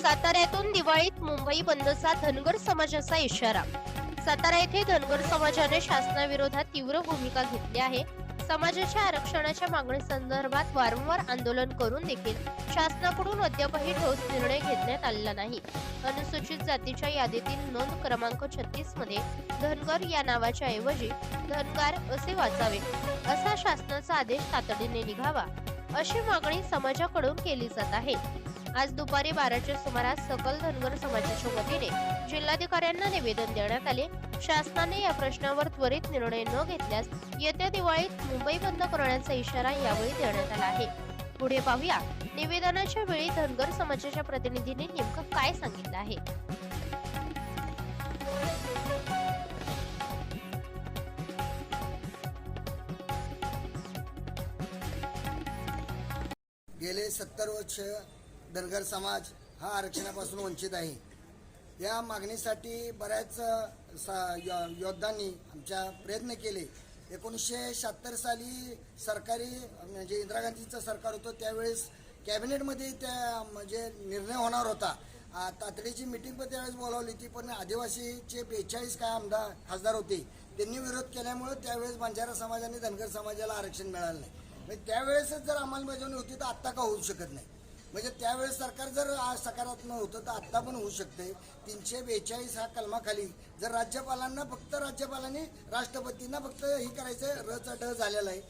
साताऱ्यातून दिवाळीत मुंबई बंदचा धनगर समाजाचा इशारा. सातारा येथे धनगर समाजाने शासनाविरोधात तीव्र भूमिका घेतली आहे. समाजाच्या आरक्षणाच्या मागणीसंदर्भात वारंवार आंदोलन करून देखील शासनाकडून अद्यापही ठोस निर्णय घेण्यात आलेला नाही. अनुसूचित जातीच्या यादीतील नोंद क्रमांक 36 मध्ये धनगर या नावाच्या ऐवजी धनगार असे वाचावे, असा शासनाचा आदेश तातडीने निघावा, अशी मागणी समाजाकडून केली जात आहे. आज दुपारी 12च्या सुमारास सकल धनगर समाजाच्या वतीने जिल्हाधिकाऱ्यांना निवेदन देण्यात आले. शासनाने या प्रश्नावर त्वरित निर्णय न घेतल्यास येत्या दिवाळीत मुंबई बंद करण्याचा इशारा यावेळी देण्यात आला आहे. पुढे पाहूया निवेदनाच्या वेळी धनगर समाजाच्या प्रतिनिधींनी नेमकं काय सांगितलं आहे. गेले 70 वर्ष धनगर समाज हा आरक्षणापासून वंचित आहे. या मागणीसाठी बऱ्याच योद्धांनी आमच्या प्रयत्न केले. 1976 साली सरकारी म्हणजे इंदिरा गांधीचं सरकार होतं, त्यावेळेस कॅबिनेटमध्ये त्या म्हणजे निर्णय होणार होता. तातडीची मीटिंग पण त्यावेळेस बोलावली होती, पण आदिवासीचे 42 काय आमदार खासदार होते, त्यांनी विरोध केल्यामुळे त्यावेळेस बंजारा समाजाने धनगर समाजाला आरक्षण मिळालं नाही. म्हणजे त्यावेळेसच जर अंमलबजावणी होती तर आत्ता का होऊ शकत नाही. म्हणजे त्यावेळेस सरकार जर सकारात्मक होतं तर आत्ता पण होऊ शकते. 342 हा कलमाखाली जर राज्यपालांनी राष्ट्रपतींना फक्त ही करायचं रचा ड झालेला आहे,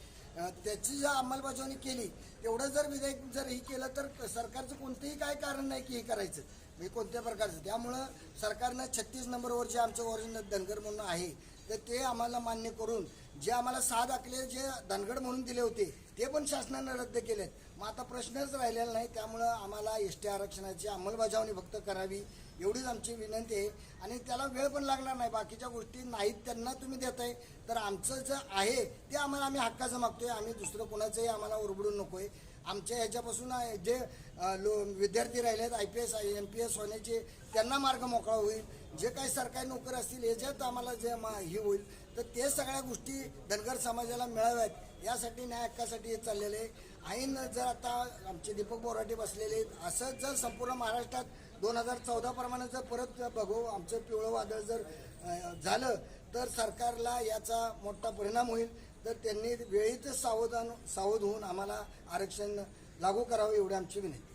त्याची जर अंमलबजावणी केली, एवढं जर विधेयक जर ही केलं तर सरकारचं कोणतंही काय कारण नाही की हे करायचं म्हणजे कोणत्या प्रकारचं. त्यामुळं सरकारनं 36 नंबरवर जे आमचं ओरिजिनल धनगर म्हणून आहे तर ते आम्हाला मान्य करून जे आम्हाला 6 दाखले जे धनगड म्हणून दिले होते ते पण शासनानं रद्द केलेत. मग आता प्रश्नच राहिलेला नाही. त्यामुळं आम्हाला एसटी आरक्षणाची अंमलबजावणी फक्त करावी एवढीच आमची विनंती आहे. आणि त्याला वेळ पण लागणार नाही. बाकीच्या गोष्टी नाहीत त्यांना तुम्ही देताय तर आमचं जे आहे ते आम्ही हक्काचं मागतोय. आम्ही दुसरं कोणाचंही आम्हाला उरबडून नको आहे. आमच्या ह्याच्यापासून जे विद्यार्थी राहिलेत IPS MPS होण्याचे त्यांना मार्ग मोकळा होईल. जे काही सरकारी नोकर असतील याच्यात आम्हाला जे हे होईल तर ते सगळ्या गोष्टी धनगर समाजाला मिळाव्यात यासाठी न्याय हक्कासाठी हे चाललेले आहे. ऐन जर आता आमचे दीपक बोराटे बसलेले आहेत, असंच जर संपूर्ण महाराष्ट्रात 2014 प्रमाणे जर परत बघू आमचं पिवळं वादळ जर झालं तर सरकारला याचा मोठा परिणाम होईल. तर त्यांनी वेळीच सावध होऊन आम्हाला आरक्षण लागू करावं एवढी आमची विनंती.